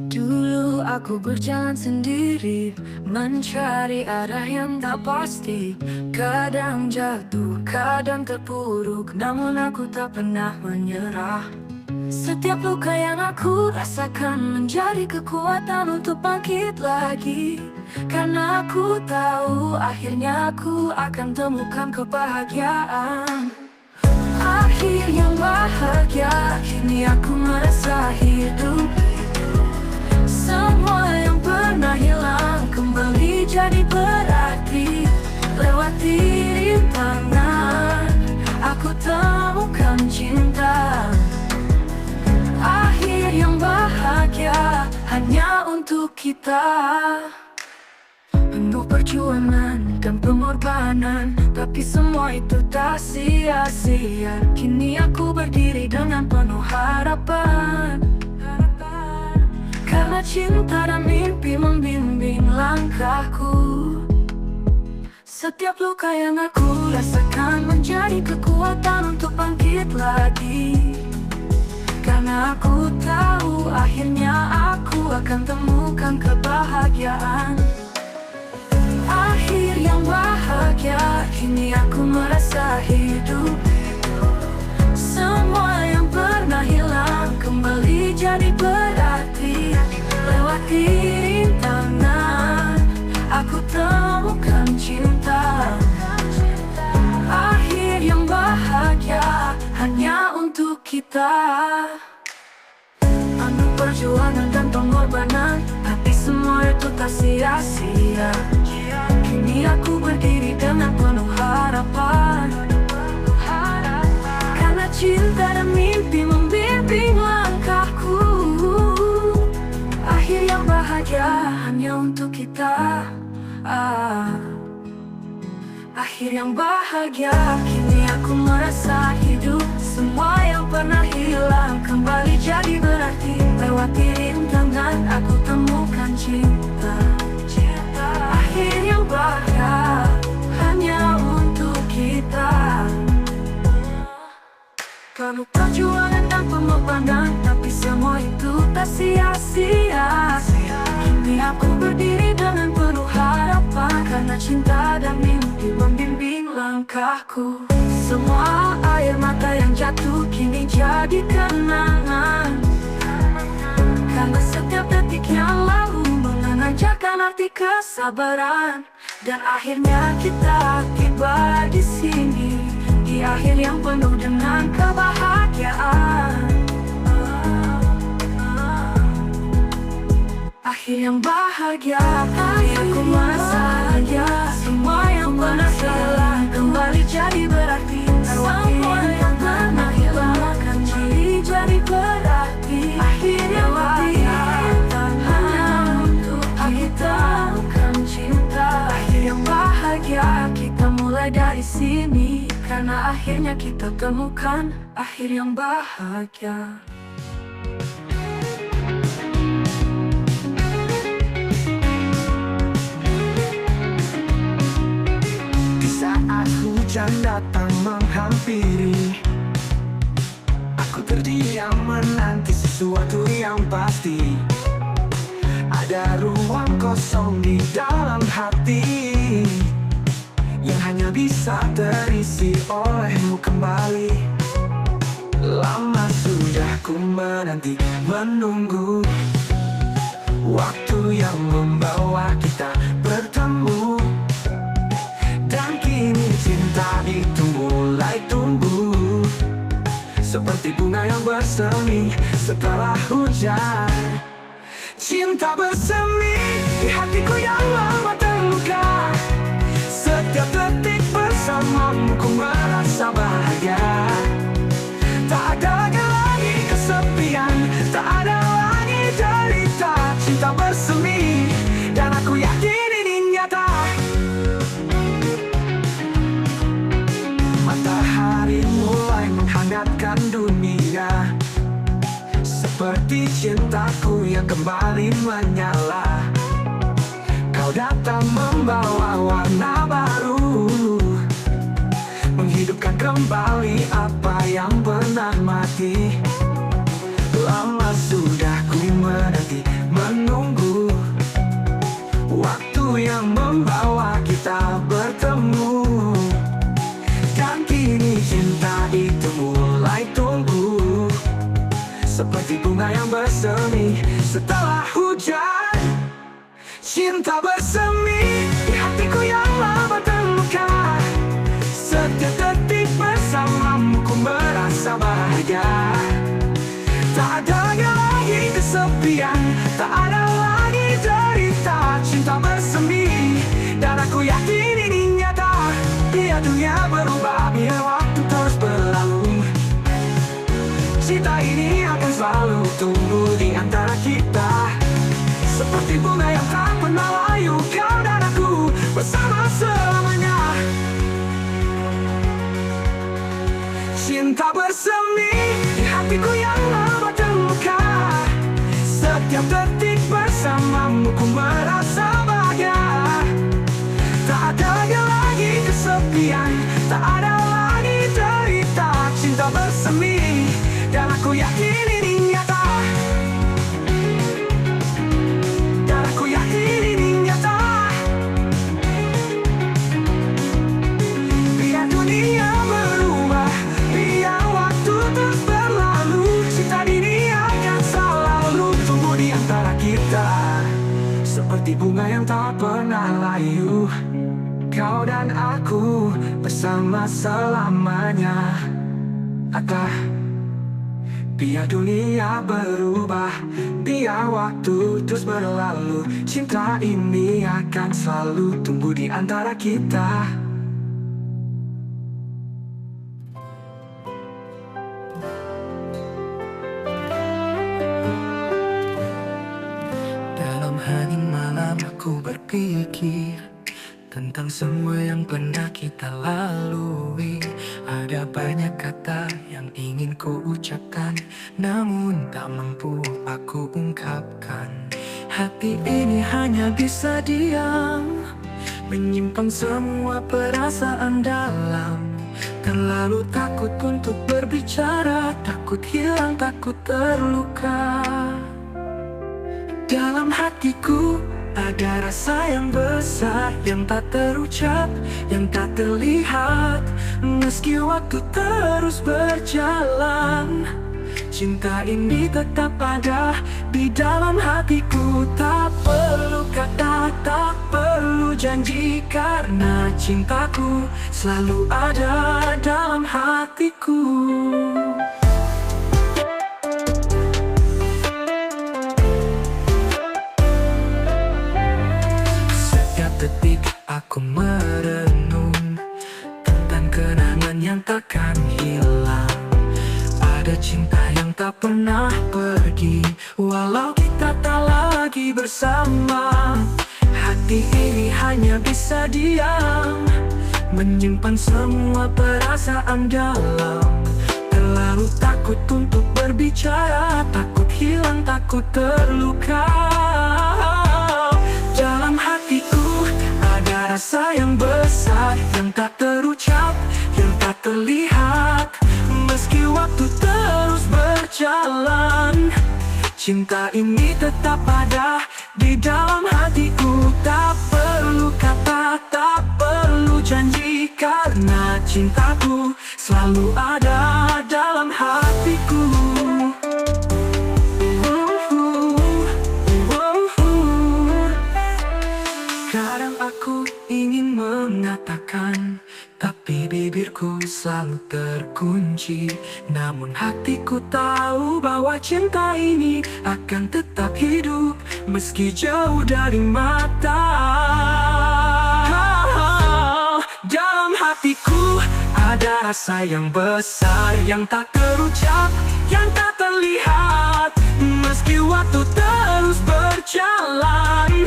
Dulu aku berjalan sendiri, mencari arah yang tak pasti. Kadang jatuh, kadang terpuruk, namun aku tak pernah menyerah. Setiap luka yang aku rasakan menjadi kekuatan untuk bangkit lagi. Karena aku tahu akhirnya aku akan temukan kebahagiaan. Akhir yang bahagia, kini aku merasa hidup. Semua yang pernah hilang kembali jadi berarti. Lewati rintangan, aku temukan cinta. Akhir yang bahagia hanya untuk kita. Penuh perjuangan dan pengorbanan, tapi semua itu tak sia-sia. Kini aku berdiri dengan penuh harapan. Karena cinta dan mimpi membimbing langkahku. Setiap luka yang aku rasakan menjadi kekuatan untuk bangkit lagi. Karena aku tahu akhirnya aku akan temukan kebahagiaan. Akhir yang bahagia, kini aku merasa hidup. Semua yang pernah hilang kembali jadi berarti. Lewati rintangan, aku temukan cinta. Akhir yang bahagia hanya untuk kita. Penuh perjuangan dan pengorbanan, tapi semua itu tak sia-sia. Kini aku berdiri dengan penuh harapan. Karena cinta dan mimpi membimbing langkahku. Akhir yang bahagia hanya untuk kita. Akhir yang bahagia, kini aku merasa hidup. Semua yang pernah hilang kembali jadi berarti. Lewati rintangan, aku temukan cinta. Akhir yang bahagia hanya untuk kita. Penuh perjuangan dan pengorbanan, tapi semua itu tak sia-sia. Kini aku berdiri dengan penuh harapan. Karena cinta dan mimpi membimbing langkahku. Semua air mata yang jatuh kini jadi kenangan. Karena setiap detik yang lalu mengajarkan arti kesabaran. Dan akhirnya kita tiba di sini, di akhir yang penuh dengan kebahagiaan. Akhir yang bahagia, aku merasa bahagia. Semua yang pernah hilang kembali jadi berarti. Semua yang pernah hilang akan jadi berarti. Akhir yang bahagia hanya untuk kita temukan cinta. Akhir yang bahagia, kita mulai dari sini. Karena akhirnya kita temukan akhir yang bahagia. Saat hujan datang menghampiri, aku terdiam menanti sesuatu yang pasti. Ada ruang kosong di dalam hati yang hanya bisa terisi olehmu kembali. Lama sudah ku menanti, menunggu waktu yang membawa kita bertemu. Dan kini cinta itu mulai tumbuh, seperti bunga yang bersemi setelah hujan. Cinta bersemi di hatiku yang lama terluka. Setiap detik bersamamu ku merasa bahagia. Tak ada lagi kesepian, tak ada lagi derita. Cinta bersemi dan aku yakin ini nyata. Matahari mulai menghangatkan dunia, seperti cintaku yang kembali menyala. Kau datang membawa warna baru, menghidupkan kembali apa yang pernah mati. Lama sudah ku menanti, seperti bunga yang bersemi setelah hujan. Cinta bersemi di hatiku yang lama terluka. Setiap detik bersamamu ku merasa bahagia. Tak ada lagi kesepian, tak ada lagi derita. Cinta bersemi dan aku yakin ini nyata. Biar dunia berubah, biar waktu terus berlalu, cinta ini akan selalu tumbuh di antara kita. Seperti bunga yang tak pernah layu, kau dan aku bersama selamanya. Cinta bersemi di hatiku yang lama terluka. Setiap detik bersamamu ku merasa bahagia. Tak ada lagi kesepian, tak ada lagi derita. Cinta bersemi dan aku yakin ini nyata. Dan aku yakin ini nyata. Biar dunia berubah, biar waktu terus berlalu, cinta ini akan selalu tumbuh di antara kita. Seperti bunga yang tak pernah layu, kau dan aku bersama selamanya. Biar dunia berubah, biar waktu terus berlalu, cinta ini akan selalu tumbuh di antara kita. Dalam hening malam aku berpikir tentang semua yang pernah kita lalui. Ada banyak kata yang ingin ku ucapkan, namun tak mampu aku ungkapkan. Hati ini hanya bisa diam, menyimpan semua perasaan dalam. Terlalu takut untuk berbicara, takut hilang, takut terluka. Dalam hatiku ada rasa yang besar, yang tak terucap, yang tak terlihat. Meski waktu terus berjalan, cinta ini tetap ada di dalam hatiku. Tak perlu kata, tak perlu janji, karena cintaku selalu ada dalam hatiku. Detik aku merenung tentang kenangan yang takkan hilang. Ada cinta yang tak pernah pergi, walau kita tak lagi bersama. Hati ini hanya bisa diam, menyimpan semua perasaan dalam. Terlalu takut untuk berbicara, takut hilang, takut terluka. Dalam hatiku ada rasa yang besar, yang tak terucap, yang tak terlihat. Meski waktu terus berjalan, cinta ini tetap ada di dalam hatiku. Tak perlu kata, tak perlu janji, karena cintaku selalu ada dalam hatiku. Kadang aku ingin mengatakan, tapi bibirku selalu terkunci. Namun hatiku tahu bahwa cinta ini akan tetap hidup, meski jauh dari mata. Dalam hatiku ada rasa yang besar, yang tak terucap, yang tak terlihat. Meski waktu terus berjalan,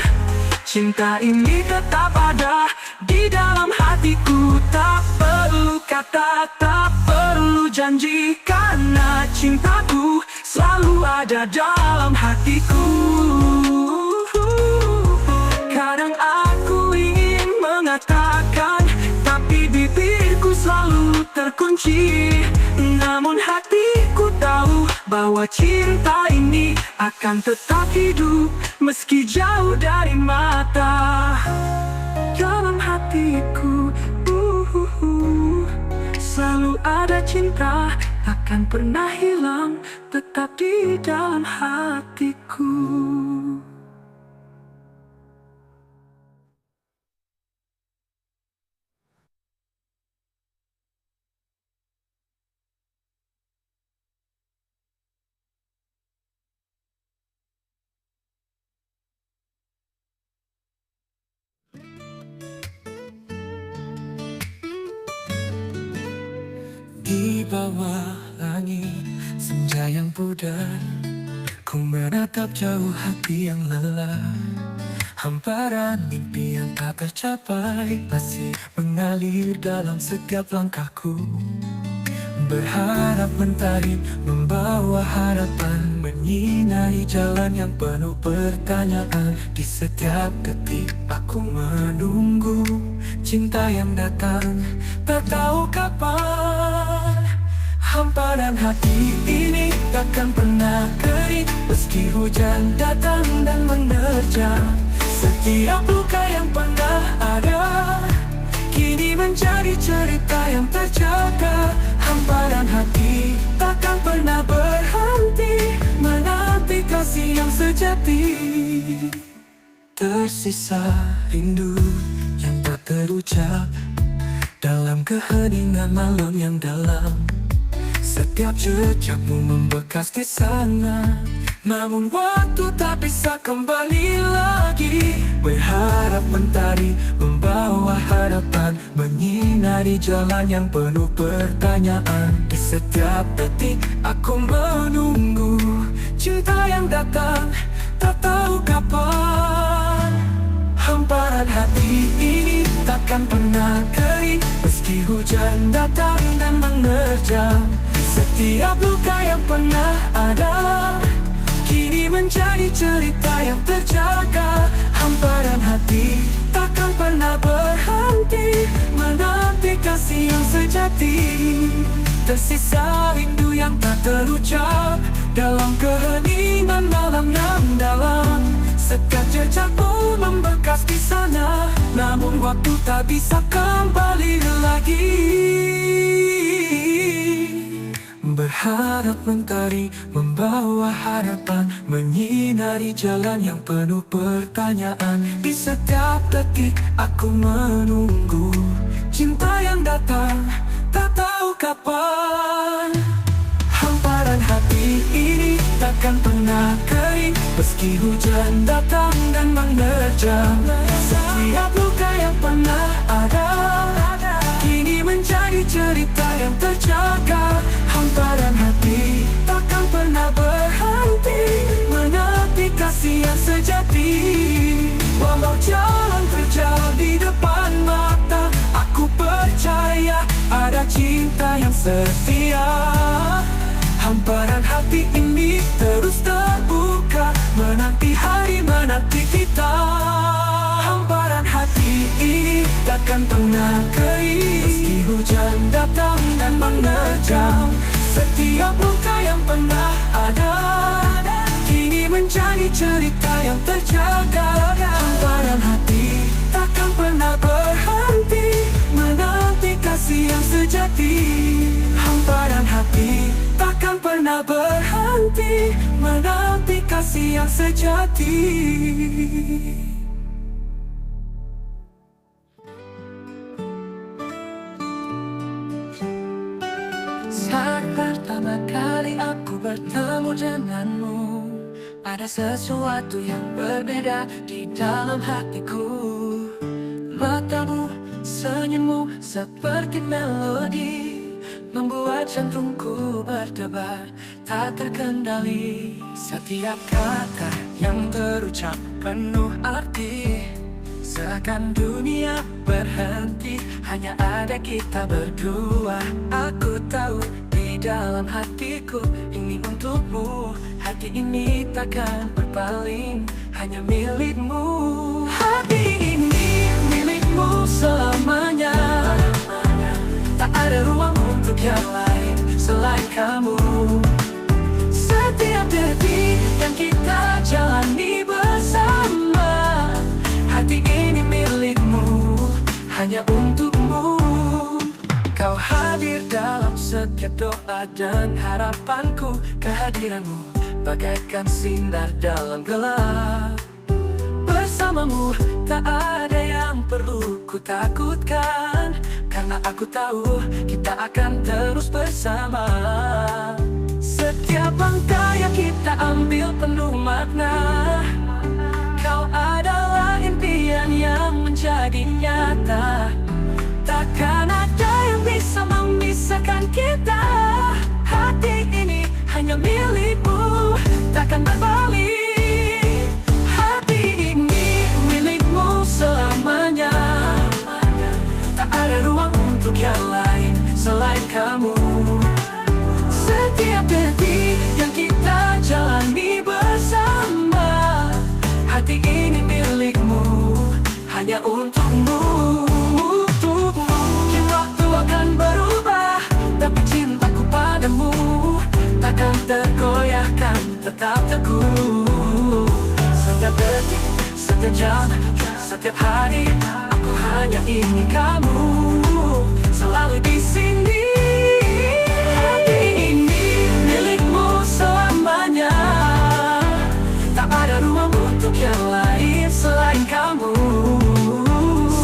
cinta ini tetap ada di dalam hatiku. Tak perlu kata, tak perlu janji, karena cintaku selalu ada dalam hatiku. Kadang aku ingin mengatakan, tapi bibirku selalu terkunci. Namun hatiku tahu bahwa cinta ini akan tetap hidup, meski jauh dari mata. Dalam hatiku selalu ada cinta, takkan takkan pernah hilang, tetap di dalam hatiku. Di bawah langit senja yang pudar, ku menatap jauh hati yang lelah. Hamparan mimpi yang tak tercapai masih mengalir dalam setiap langkahku. Berharap mentari membawa harapan, menyinari jalan yang penuh pertanyaan. Di setiap detik aku menunggu cinta yang datang, tak tahu kapan. Hamparan hati ini takkan pernah kering, meski hujan datang dan menerjang. Setiap luka yang pernah ada kini menjadi cerita yang terjaga. Hamparan hati takkan pernah berhenti menanti kasih yang sejati. Tersisa rindu yang tak terucap dalam keheningan malam yang dalam. Setiap jejakmu membekas di sana, namun waktu tak bisa kembali lagi. Berharap mentari membawa harapan, menyinari jalan yang penuh pertanyaan. Di setiap detik aku menunggu cinta yang datang, tak tahu kapan. Hamparan hati ini takkan pernah kering, meski hujan datang dan menerjang. Setiap luka yang pernah ada kini menjadi cerita yang terjaga. Hamparan hati takkan pernah berhenti menanti kasih yang sejati. Tersisa rindu yang tak terucap dalam keheningan malam yang dalam. Setiap jejakmu membekas di sana, namun waktu tak bisa kembali lagi. Berharap mentari membawa harapan, menyinari jalan yang penuh pertanyaan. Di setiap detik aku menunggu cinta yang datang, tak tahu kapan. Hamparan hati ini takkan pernah kering, meski hujan datang dan menerjang. Setiap luka yang pernah ada kini menjadi cerita yang terjaga. Hamparan hati takkan pernah berhenti menanti kasih yang sejati. Walau jalan terjal di depan mata, aku percaya ada cinta yang setia. Hamparan hati ini terus terbuka, menanti hari, menanti kita. Hamparan hati ini takkan pernah kering, meski hujan datang dan menerjang. Setiap luka yang pernah ada kini menjadi cerita yang terjaga. Hamparan hati takkan pernah berhenti menanti kasih yang sejati. Hamparan hati takkan pernah berhenti menanti kasih yang sejati. Saat pertama kali aku bertemu denganmu, ada sesuatu yang berbeda di dalam hatiku. Matamu, senyummu seperti melodi, membuat jantungku berdebar tak terkendali. Setiap kata yang terucap penuh arti, seakan dunia berhenti, hanya ada kita berdua. Aku tahu di dalam hatiku ini untukmu. Hati ini takkan berpaling, hanya milikmu. Hati ini milikmu selamanya, tak ada ruang untuk yang lain selain kamu. Setiap detik yang kita jalani bersama, hati ini milikmu, hanya untukmu. Kau hadir dalam setiap setiap doa dan harapanku. Kehadiranmu bagaikan sinar dalam gelap. Bersamamu tak ada yang perlu ku takutkan, karena aku tahu kita akan terus bersama. Setiap langkah yang kita ambil penuh makna. Kau adalah impian yang menjadi nyata. Takkan ada yang bisa memisahkan kita. Hati ini hanya milikmu, takkan berbalik. Hati ini milikmu selamanya. Tak ada ruang untuk yang lain selain kamu. Setiap detik yang kita jalani bersama, hati ini milikmu, hanya untukmu. Mungkin waktu akan berubah, tapi cintaku padamu takkan tergoyahkan, tetap teguh. Setiap detik, setiap jam, setiap hari, aku hanya ingin kamu selalu di sini. Hati ini milikmu selamanya. Tak ada ruang untuk yang lain selain kamu.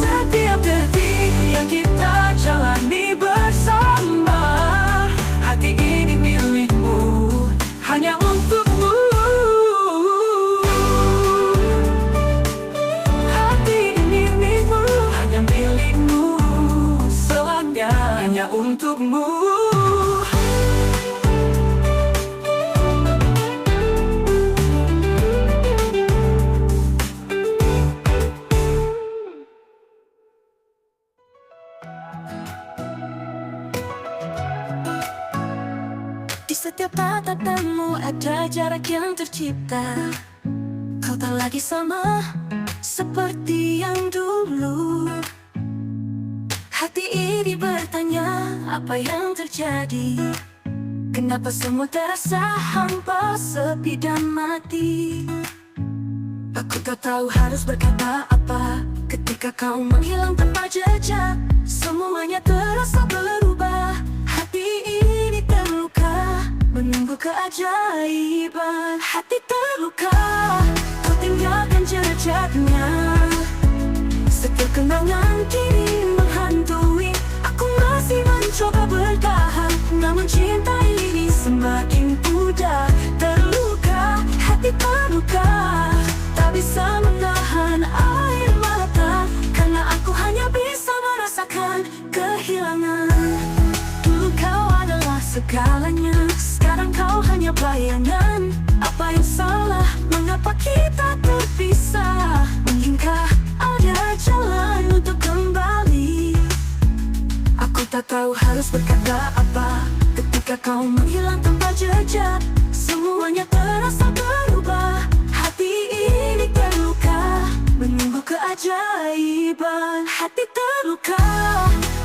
Setiap detik yang kita jalani bersama, hati ini milikmu, hanya untukmu. Hati ini milikmu, hanya milikmu selamanya, hanya untukmu. Di setiap tatapanmu ada jarak yang tercipta. Kau tak lagi sama seperti yang dulu. Hati ini bertanya, apa yang terjadi? Kenapa semua terasa hampa, sepi dan mati? Aku tak tahu harus berkata apa ketika kau menghilang tanpa jejak. Semuanya terasa berubah. Hati ini terluka, menunggu keajaiban. Hati terluka, kau tinggalkan jejaknya. Setiap kenangan kini menghantui. Aku masih mencoba bertahan, namun cinta ini semakin pudar. Terluka, hati terluka, tak bisa menahan air mata, karena aku hanya bisa merasakan kehilangan. Dulu kau adalah segalanya, sekarang kau hanya bayangan. Apa yang salah? Mengapa kita terpisah? Mungkinkah ada jalan untuk kembali? Aku tak tahu harus berkata apa ketika kau menghilang tanpa jejak. Semuanya terasa berubah. Hati ini terluka, menunggu keajaiban. Hati terluka,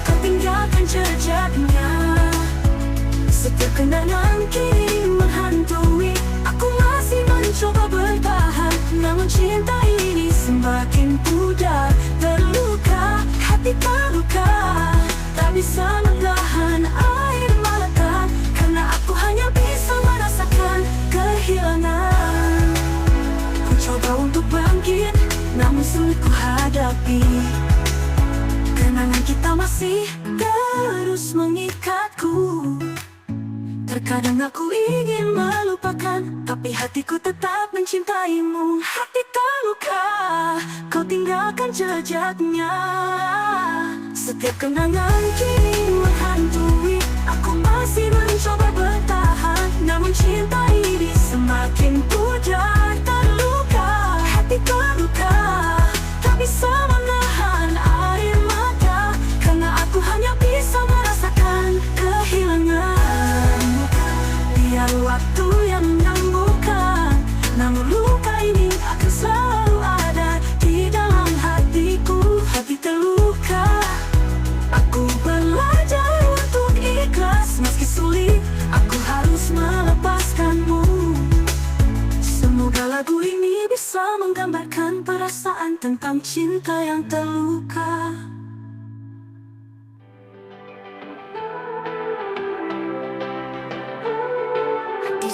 kau tinggalkan jejaknya. Setiap kenangan kini menghantui. Aku masih mencoba bertahan, namun cinta ini semakin pudar. Terluka, hati terluka, tak bisa menahan air mata, karena aku hanya bisa merasakan kehilangan. Ku coba untuk bangkit, namun sulit ku hadapi. Kenangan kita masih terus mengikatku. Terkadang aku ingin melupakan, tapi hatiku tetap mencintaimu. Hati terluka, kau tinggalkan jejaknya. Setiap kenangan kini menghantui. Aku masih mencoba bertahan, namun cinta ini semakin pudar. Terluka, hati terluka, tak bisa menahan air mata, karena aku hanya bisa merasakan kehilangan. Biar waktu yang menyembuhkan, namun luka ini akan selalu ada di dalam hatiku. Hati terluka, aku belajar untuk ikhlas. Meski sulit, aku harus melepaskanmu. Semoga lagu ini bisa menggambarkan perasaan tentang cinta yang terluka.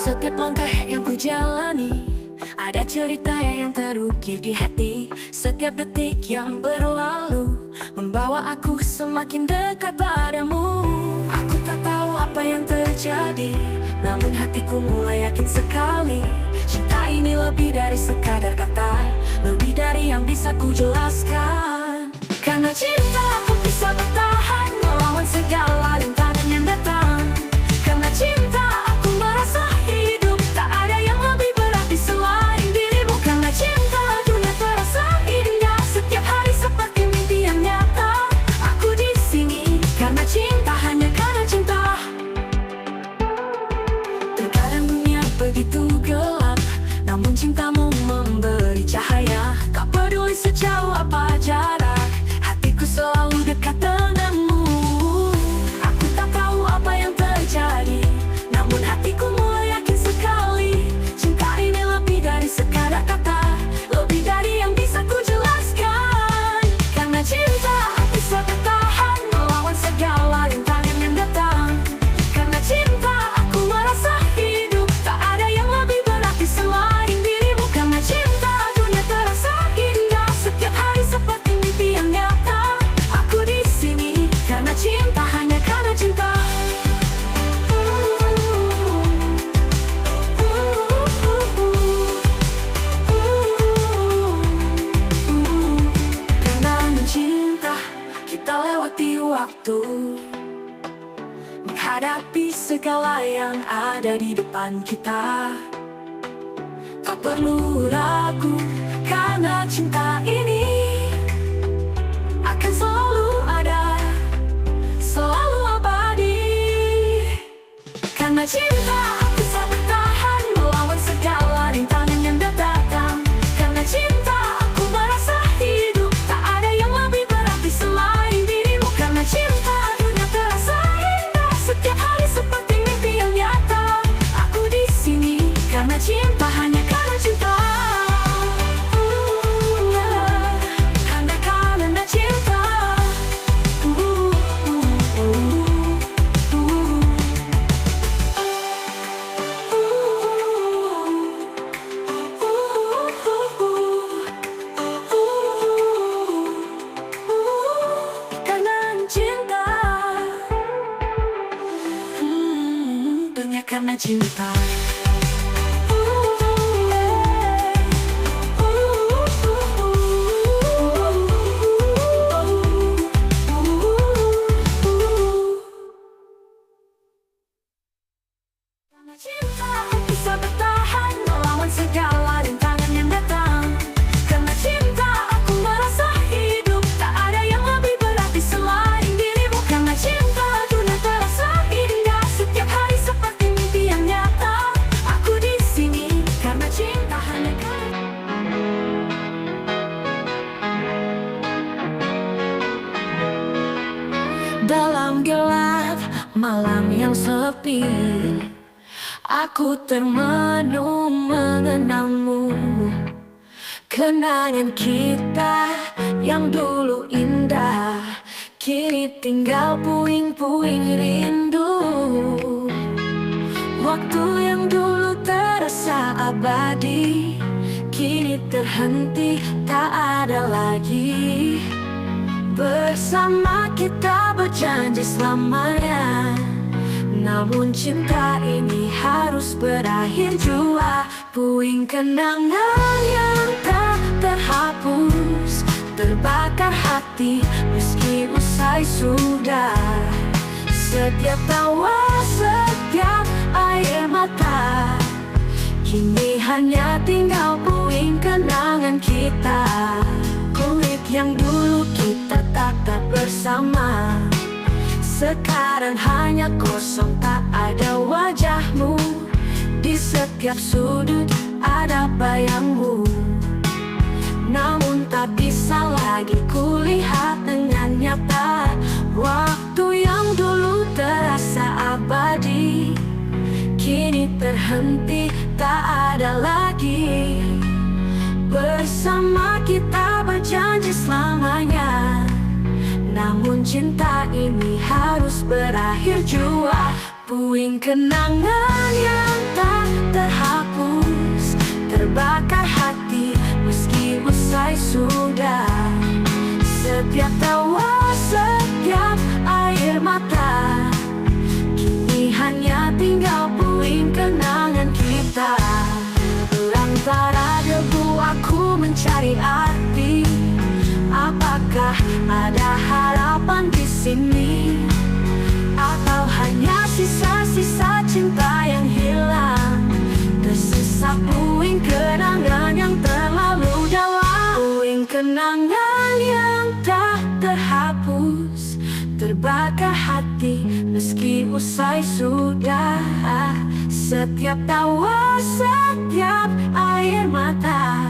Setiap langkah yang ku jalani ada cerita yang terukir di hati. Setiap detik yang berlalu membawa aku semakin dekat padamu. Aku tak tahu apa yang terjadi, namun hatiku mulai yakin sekali. Cinta ini lebih dari sekadar kata, lebih dari yang bisa ku jelaskan. Karena cinta aku bisa bertahan melawan segala rintangan yang datang. Karena cinta aku merasa hidup, tak ada yang lebih berarti selain dirimu. Karena cinta dunia terasa indah, setiap hari seperti mimpi yang nyata. Aku di sini karena cinta, hanya karena cinta. Terkadang dunia begitu gelap, namun cintamu memberi cahaya. Tak peduli sejauh apa jarak, hatiku selalu dekat denganmu. Aku tak tahu apa yang terjadi, namun hatiku mulai yakin sekali. Cinta ini lebih dari sekadar kata, lebih dari yang bisa ku jelaskan. Karena cinta aku bisa bertahan melawan segala rintangan yang datang. Karena cinta aku merasa hidup, tak ada yang lebih berarti selain dirimu. Karena cinta dunia terasa indah, setiap hari seperti mimpi yang nyata. Aku di sini karena cinta, hanya karena cinta. Karena cinta kita lewati waktu, menghadapi segala yang ada di depan kita. Tak perlu ragu, karena cinta ini akan selalu ada, selalu abadi. Karena cinta aku bisa bertahan melawan segala rintangan yang datang. Karena cinta aku merasa hidup, tak ada yang lebih berarti selain dirimu. Karena cinta dunia terasa indah, setiap hari seperti mimpi yang nyata. Aku di sini karena cinta, hanya karena cinta. Hanya karena cinta. Karena cinta, dunia karena cinta. Karena cinta aku bisa bertahan melawan segala rintangan yang datang. Karena cinta aku merasa hidup, tak ada yang lebih berarti selain dirimu. Karena cinta dunia terasa indah, setiap hari seperti mimpi yang nyata. Aku di sini karena cinta, hanya karena. Dalam gelap malam yang sepi, aku termenung mengenangmu. Kenangan kita yang dulu indah, kini tinggal puing-puing rindu. Waktu yang dulu terasa abadi, kini terhenti, tak ada lagi. Bersama kita berjanji selamanya, namun cinta ini harus berakhir jua. Puing kenangan yang tak terhapus, terbakar hati meski usai sudah. Setiap tawa, setiap air mata, kini hanya tinggal puing kenangan kita. Kulit yang dulu kita tatap bersama, sekarang hanya kosong, tak ada wajahmu. Di setiap sudut ada bayangmu, namun tak bisa lagi kulihat dengan nyata. Waktu yang dulu terasa abadi, kini terhenti, tak ada lagi. Bersama kita berjanji selamanya, namun cinta ini harus berakhir jua. Puing kenangan yang tak terhapus, terbakar hati meski usai sudah. Setiap tawa, setiap air mata, kini hanya tinggal puing kenangan kita. Antara debu aku mencari arti. Apakah ada harapan di sini? Atau hanya sisa-sisa cinta yang hilang? Tersisa puing kenangan yang terlalu dalam. Puing kenangan yang tak terhapus, terbakar hati meski usai sudah. Setiap tawa, setiap air mata,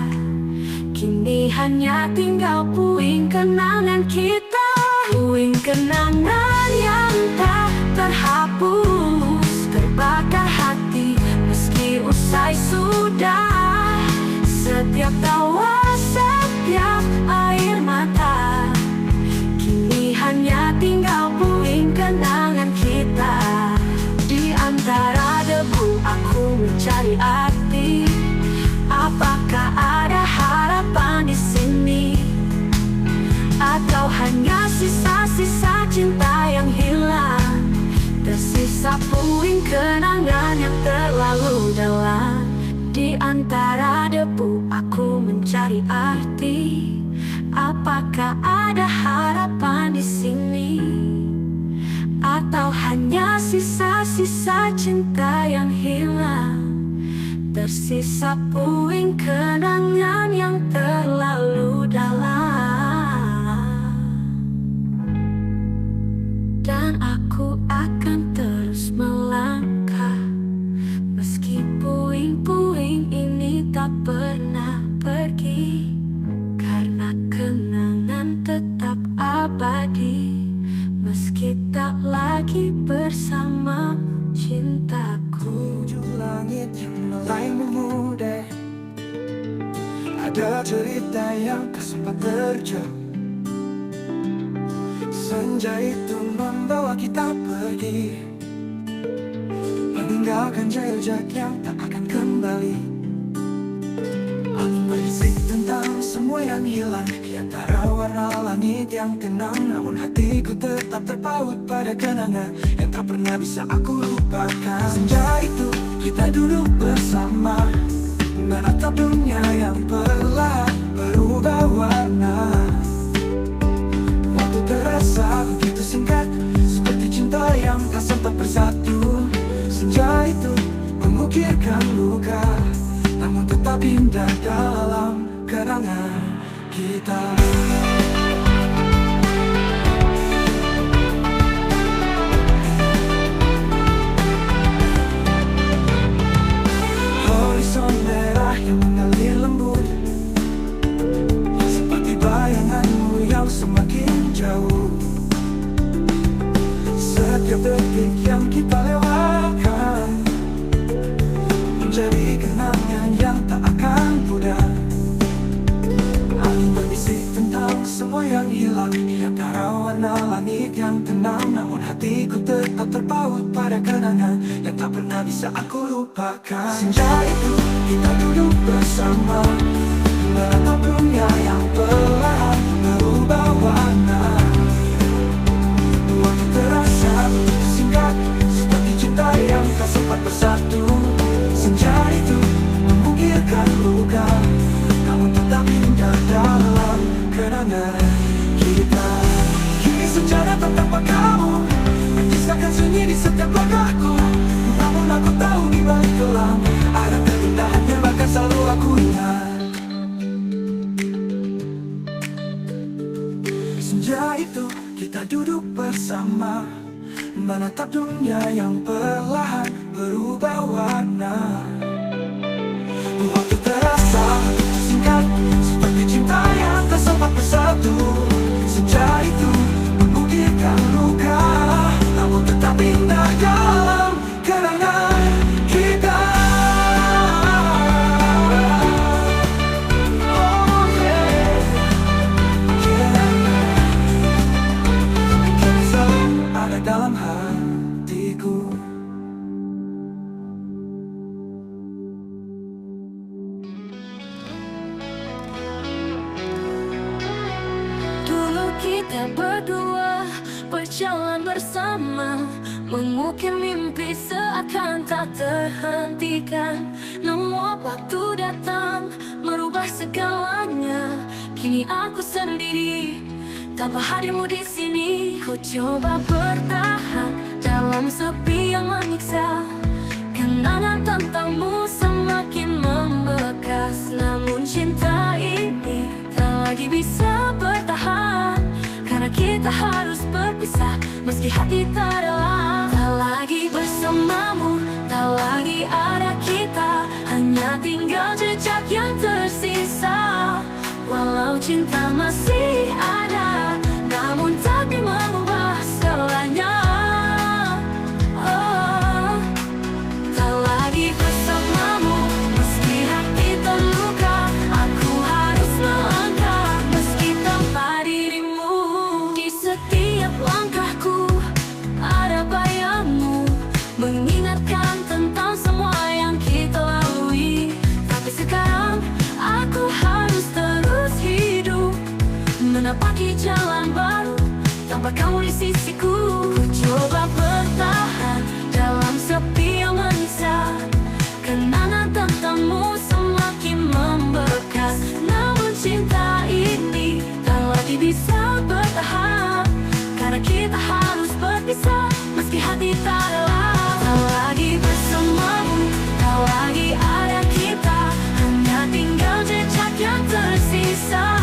kini hanya tinggal puing kenangan kita. Puing kenangan yang tak terhapus, terbakar hati meski usai sudah. Setiap tawa, setiap air mata, kini hanya tinggal puing kenangan kita. Di antara debu aku mencari arti. Apakah ada harapan di sini? Atau hanya sisa-sisa cinta yang hilang? Tersisa puing kenangan yang terlalu dalam. Di antara debu aku mencari arti. Apakah ada harapan di sini? Atau hanya sisa-sisa cinta yang hilang? Tersisa puing kenangan yang terlalu dalam. Dan aku akan terus melangkah, meski puing-puing ini tak pernah pergi. Karena kenangan tetap abadi, meski tak lagi bersama cintaku. Tujuh langit yang mulai memudar, ada cerita yang tak sempat terjawab. Senja itu membawa kita pergi, meninggalkan jejak yang tak akan kembali. Angin berisik tentang semua yang hilang, di antara warna langit yang tenang. Namun hatiku tetap terpaut pada kenangan yang tak pernah bisa aku lupakan. Senja itu kita duduk bersama, menatap dunia yang perlahan berubah warna. Waktu terasa begitu singkat, seperti cinta yang tak sempat bersatu. Senja itu mengukirkan luka, namun tetap indah dalam kenangan kita. Horizon merah yang mengalir lembut, seperti bayanganmu yang semakin jauh. Setiap detik yang kita lewatkan menjadi kenangan yang tak akan pudar. Angin berbisik tentang semua yang hilang, di antara warna langit yang tenang. Namun hatiku tetap terpaut pada kenangan yang tak pernah bisa aku lupakan. Senja itu kita duduk bersama, menatap dunia yang perlahan berubah warna. Waktu terasa begitu singkat, seperti cinta yang tak sempat bersatu. Senja itu mengukirkan luka, namun tetap indah dalam kenangan kita. Kini senja datang tanpa kamu, menyisakan sunyi di setiap langkahku. Namun aku tahu di balik kelam ada keindahan yang bahkan selalu aku ingat. Senja itu kita duduk bersama, menatap dunia yang perlahan berubah warna. Waktu terasa begitu singkat, seperti cinta yang tak sempat bersatu. Senja itu mengukirkan luka, namun tetap indah dalam kenangan kita. Oh yeah, kenangan selalu ada dalam hatiku. Kita berdua berjalan bersama, mengukir mimpi seakan tak terhentikan. Namun waktu datang merubah segalanya. Kini aku sendiri tanpa hadirmu di sini. Ku coba bertahan dalam sepi yang menyiksa. Kenangan tentangmu semakin membekas. Namun cinta ini tak lagi bisa bertahan, karena kita harus berpisah. Meski hati tak rela, tak lagi bersamamu, tak lagi ada kita. Hanya tinggal jejak yang tersisa. Walau cinta masih ada, namun takdir mengubah segalanya. Oh, tak lagi bersamamu, meski hati terluka. Aku harus melangkah meski tanpa dirimu. Di setiap langkahku ada bayangmu, mengingatkan tentang semua yang kita lalui. Tapi sekarang aku harus terus hidup, menapaki jalan baru tanpa kamu di sisiku. Ku coba bertahan dalam sepi yang menyiksa. Kenangan tentangmu semakin membekas. Namun cinta ini tak lagi bisa bertahan, karena kita harus berpisah. Meski hati tak rela, tak lagi bersamamu, tak lagi ada kita. Hanya tinggal jejak yang tersisa.